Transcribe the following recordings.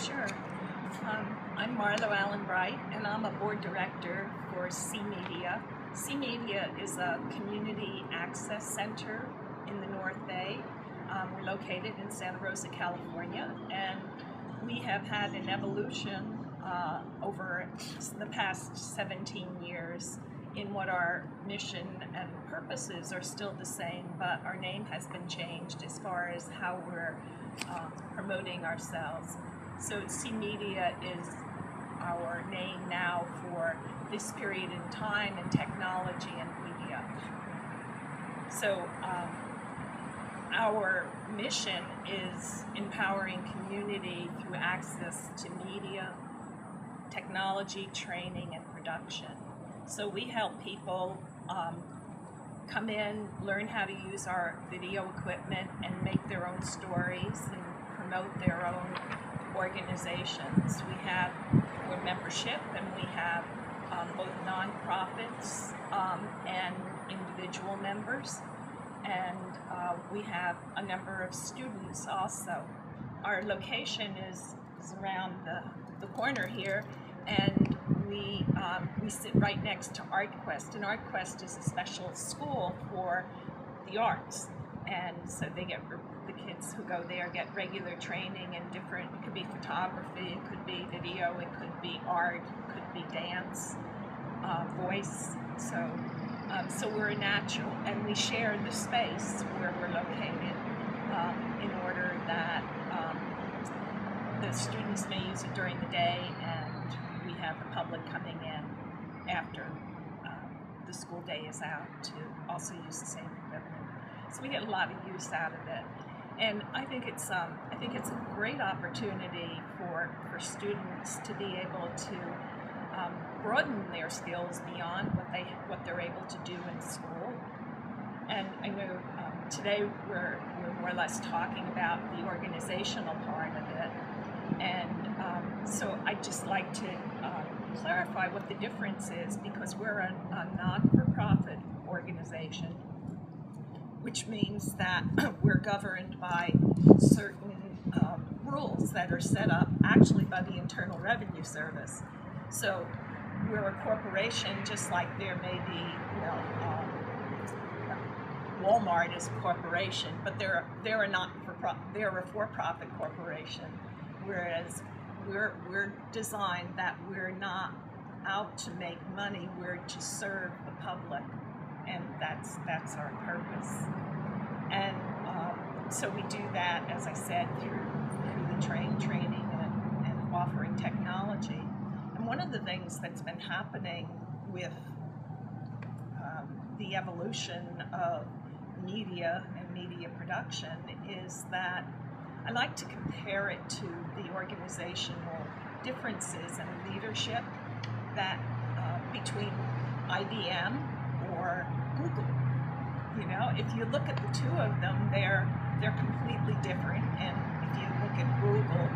Sure. I'm Marlo Allen Bright, and I'm a board director for CMedia. CMedia is a community access center in the North Bay. We're located in Santa Rosa, California, and we have had an evolution over the past 17 years in what our mission and purposes are still the same, but our name has been changed as far as how we're promoting ourselves. So CMedia is our name now for this period in time in technology and media. So our mission is empowering community through access to media, technology, training, and production. So we help people come in, learn how to use our video equipment, and make their own stories and promote their own organizations. We're membership, and we have both nonprofits and individual members, and we have a number of students also. Our location is around the corner here, and we sit right next to ArtQuest, and ArtQuest is a special school for the arts, and so the kids who go there get regular training in different, it could be photography, it could be video, it could be art, it could be dance, voice. So we're a natural, and we share the space where we're located in order that the students may use it during the day, and we have the public coming in after the school day is out to also use the same equipment. So we get a lot of use out of it, and I think it's a great opportunity for students to be able to broaden their skills beyond what they're able to do in school. And I know today we're more or less talking about the organizational part of it, and so I'd just like to clarify what the difference is, because we're a non-for-profit organization, which means that we're governed by certain rules that are set up actually by the Internal Revenue Service. So we're a corporation, just like there may be, Walmart is a corporation, but they're a for-profit corporation, whereas we're designed that we're not out to make money, we're to serve the public, and that's our purpose. And so we do that, as I said, through the training and offering technology. And one of the things that's been happening with the evolution of media and media production is that I like to compare it to the organizational differences in leadership that between IBM or Google. If you look at the two of them, they're completely different. And if you look at Google,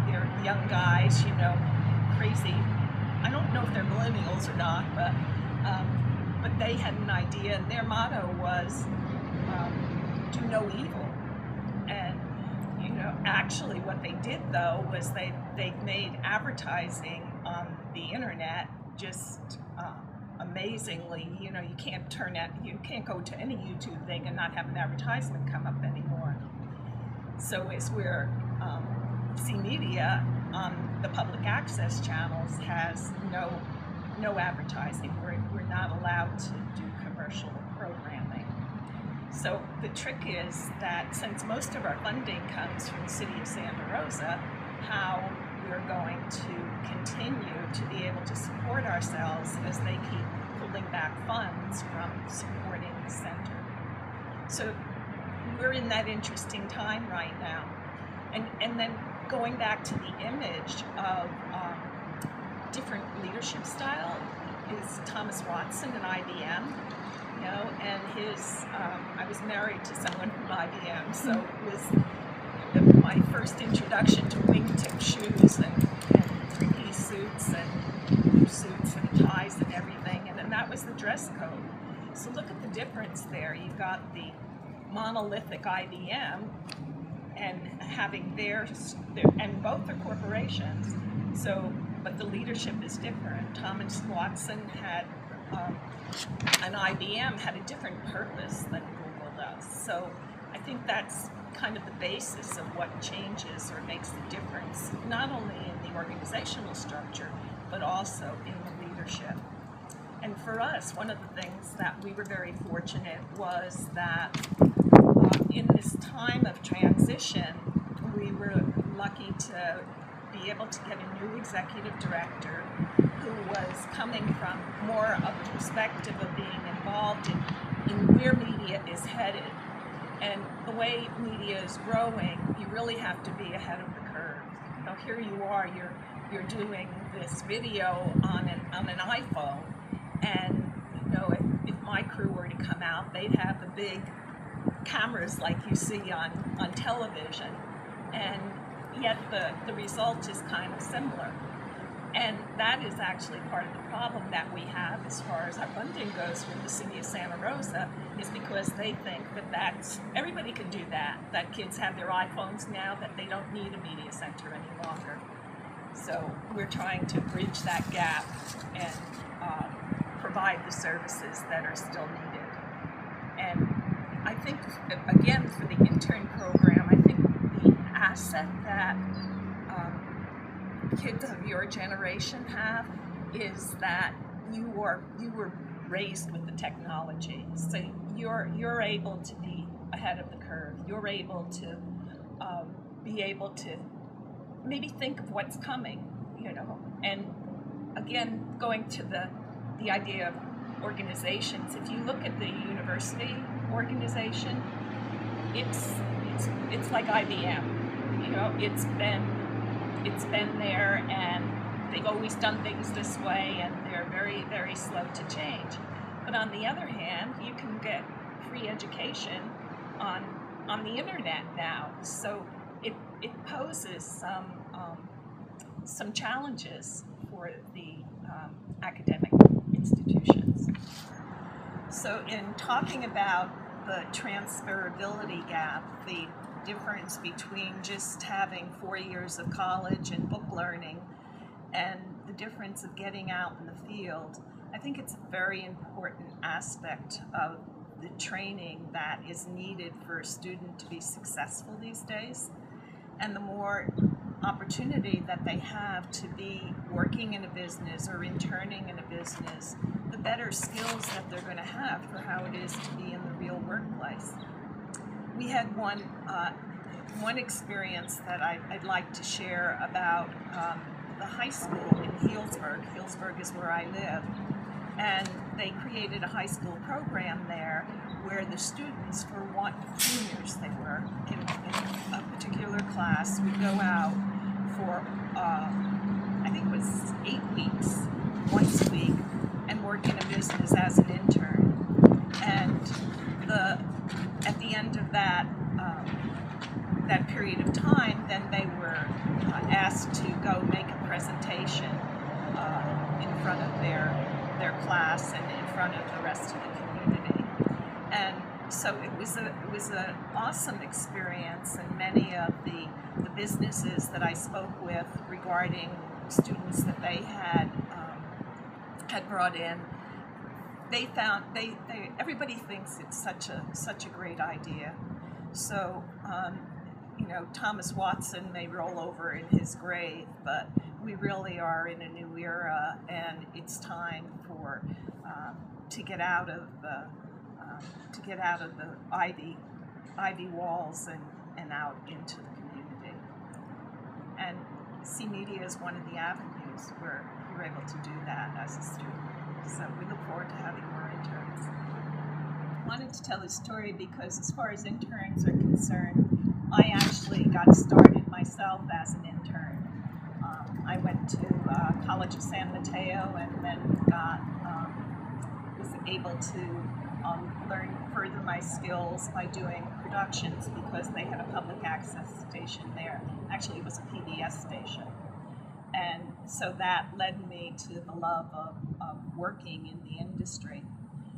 they're young guys, crazy. I don't know if they're millennials or not, but they had an idea, and their motto was do no evil. And actually what they did though was they made advertising on the internet just amazingly. You can't go to any YouTube thing and not have an advertisement come up anymore. So as we're CMedia on the public access channels has no advertising. We're not allowed to do commercial programming. So the trick is that since most of our funding comes from the city of Santa Rosa, how we're going to continue to be able to support ourselves as they keep pulling back funds from supporting the center. So we're in that interesting time right now. And then going back to the image of different leadership style is Thomas Watson at IBM, and I was married to someone from IBM, so it was my first introduction to wingtip shoes and three-piece suits and blue suits and ties and everything, and then that was the dress code. So look at the difference there. You've got the monolithic IBM and having and both are corporations. So, but the leadership is different. Thomas Watson had and IBM had a different purpose than Google does. So I think that's kind of the basis of what changes or makes the difference, not only in the organizational structure, but also in the leadership. And for us, one of the things that we were very fortunate was that in this time of transition, we were lucky to be able to get a new executive director who was coming from more of a perspective of being involved in where media is headed. And the way media is growing, you really have to be ahead of the curve. You know, here you are, you're doing this video on an iPhone, and you know, if my crew were to come out, they'd have the big cameras like you see on television, and yet the result is kind of similar. And that is actually part of the problem that we have as far as our funding goes with the city of Santa Rosa, is because they think that everybody can do that kids have their iPhones now, that they don't need a media center any longer. So we're trying to bridge that gap and provide the services that are still needed. And I think, again, for the intern program, I think the asset that kids of your generation have is that you were raised with the technology, so you're able to be ahead of the curve. You're able to be able to maybe think of what's coming, you know. And again, going to the idea of organizations, if you look at the university organization, it's like IBM. You know, it's been there, and they've always done things this way, and they're very, very slow to change. But on the other hand, you can get free education on the internet now, so it poses some challenges for the academic institutions. So in talking about the transferability gap, the difference between just having 4 years of college and book learning and the difference of getting out in the field, I think it's a very important aspect of the training that is needed for a student to be successful these days. And the more opportunity that they have to be working in a business or interning in a business, the better skills that they're going to have for how it is to be in the real workplace. We had one experience that I'd like to share about the high school in Healdsburg. Healdsburg is where I live. And they created a high school program there where the students, for juniors they were, in a particular class, would go out for, I think it was 8 weeks, once a week, and work in a business as an intern. And at the end of that period of time, then they were asked to go make a presentation in front of their class and in front of the rest of the community. And so it was an awesome experience, and many of the businesses that I spoke with regarding students that they had brought in, they found everybody thinks it's such a great idea. So you know, Thomas Watson may roll over in his grave, but we really are in a new era, and it's time for to get out of the ivy walls and out into the community. And CMedia is one of the avenues where you're able to do that as a student. So we look forward to having more interns. I wanted to tell this story because, as far as interns are concerned, I actually got started myself as an intern. I went to College of San Mateo, and then was able to further my skills by doing productions, because they had a public access station there. Actually, it was a PBS station. And so that led me to the love of working in the industry.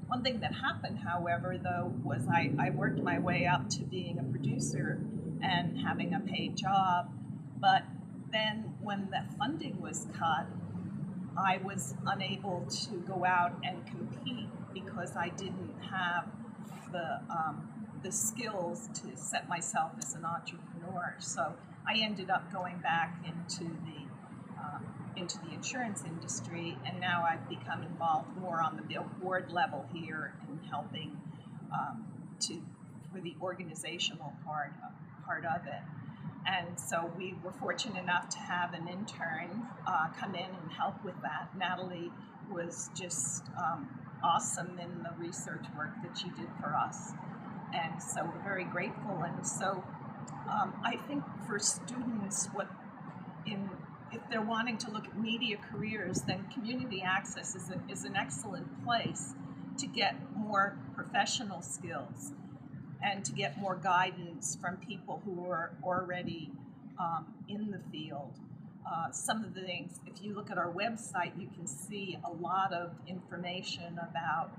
One thing that happened, however, though, was I worked my way up to being a producer, and having a paid job. But then when the funding was cut, I was unable to go out and compete because I didn't have the skills to set myself as an entrepreneur. So I ended up going back into the insurance industry, and now I've become involved more on the board level here in helping for the organizational part of it. And so we were fortunate enough to have an intern come in and help with that. Natalie was just awesome in the research work that she did for us. And so we're very grateful. And so I think for students, if they're wanting to look at media careers, then community access is an excellent place to get more professional skills and to get more guidance from people who are already in the field. Some of the things, if you look at our website, you can see a lot of information about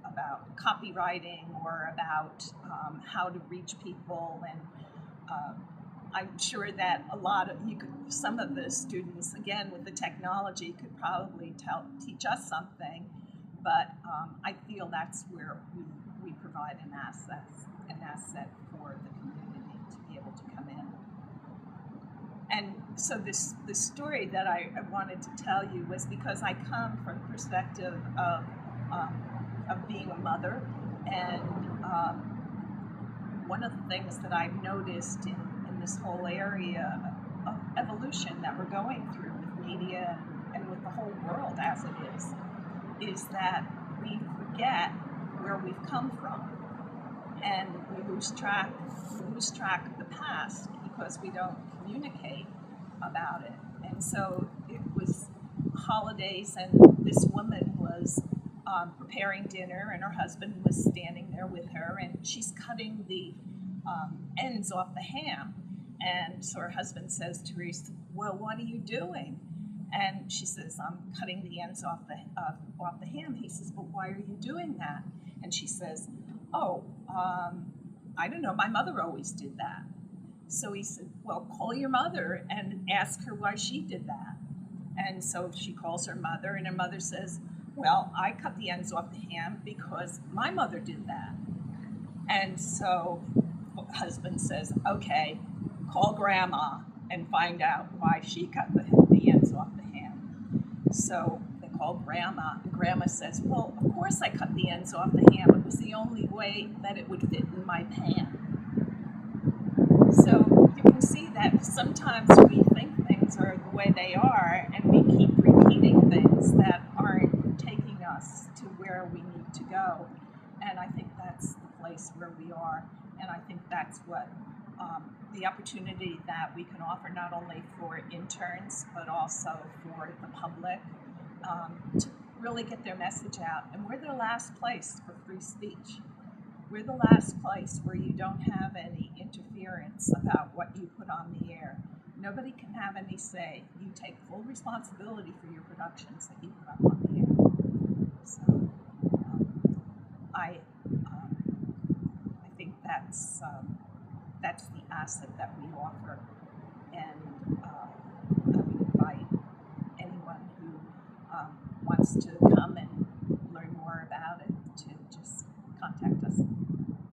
about copywriting or about how to reach people, and I'm sure that some of the students, again with the technology, could probably teach us something, but I feel that's where we provide an asset for the community to be able to come in. And so the story that I wanted to tell you was because I come from the perspective of being a mother, and one of the things that I've noticed in this whole area of evolution that we're going through with media and with the whole world as it is that we forget where we've come from, and we lose track of the past because we don't communicate about it. And so it was holidays, and this woman was preparing dinner, and her husband was standing there with her, and she's cutting the ends off the ham. And so her husband says to her, "Well, what are you doing?" And she says, "I'm cutting the ends off the ham." He says, "But why are you doing that?" And she says, "Oh, I don't know. My mother always did that." So he said, "Well, call your mother and ask her why she did that." And so she calls her mother, and her mother says, "Well, I cut the ends off the ham because my mother did that." And so the husband says, "Okay, call grandma and find out why she cut the ends off the ham." So they call grandma, and grandma says, "Well, of course I cut the ends off the ham. It was the only way that it would fit in my pan." So you can see that sometimes we think things are the way they are, and we keep repeating things that aren't taking us to where we need to go. And I think that's the place where we are. And I think that's what the opportunity that we can offer, not only for interns, but also for the public, to really get their message out. And we're the last place for free speech. We're the last place where you don't have any interference about what you put on the air. Nobody can have any say. You take full responsibility for your productions that you put up on the air. So I think that's the asset that we offer, and I would invite anyone who wants to come and learn more about it to just contact us.